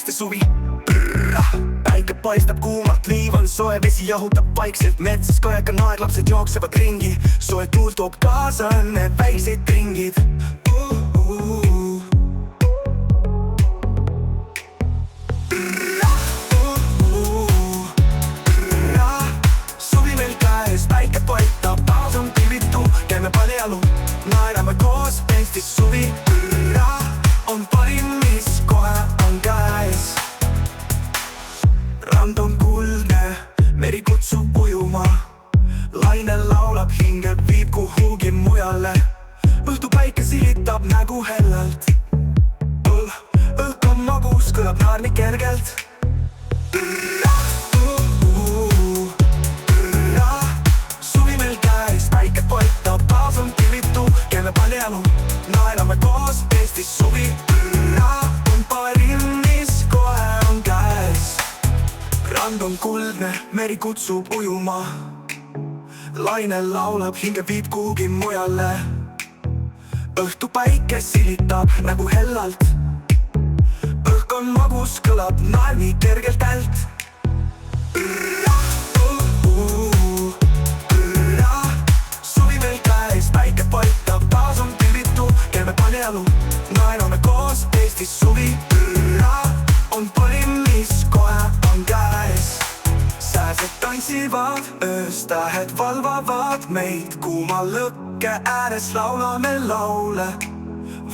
Eesti suvi. Päike paistab kuumalt, liiv on soe, vesi jahutab vaikselt metsas, kajaga naerlapsed jooksevad ringi. Soe tuul toob kaasa õnne, väikseid ringid. Suvi meil käes, päike toitab, taas on pilvitu, käime paljalu, naerame koos, Eestis suvi. On parim, mis kohe on käes. Rand on kuldne, meri kutsub ujuma, laine laulab, hinge viib kuhugi mujale. Õhtupäike silitab nägu hellalt, õhk on magus, kõlab naer nii kergelt. Suvi meil käes, päike toitab, taas on pilvitu, käime paljalu, naerame koos, Eestis suvi. On parim, mis kohe on käes. Rand on kuldne, meri kutsub ujuma, laine laulab, hinge viib kuhugi mujale. Õhtupäike silitab nägu hellalt, õhk on magus, kõlab naer nii kergelt häält. Suvi meil käes, päike paistab, taas on pilvitu, käime paljalu, naerame koos, Eestis suvi. On parim, mis kohe on käes. Sääsed tantsivad, ööstähed valvavad meid, kuuma lõkke ääres laulame laule.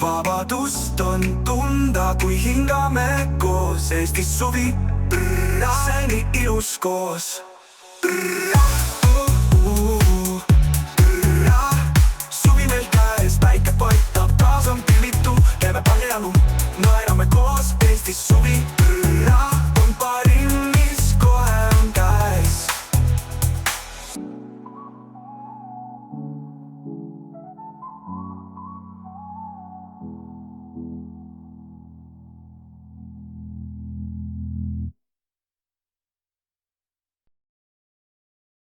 Vabadust on tunda, kui hingame koos, Eestis suvi. See on nii ilus koos. Suvi meil käes, päike paistab, taas on pilvitu, käime paljalu, naerame koos, Eestis suvi.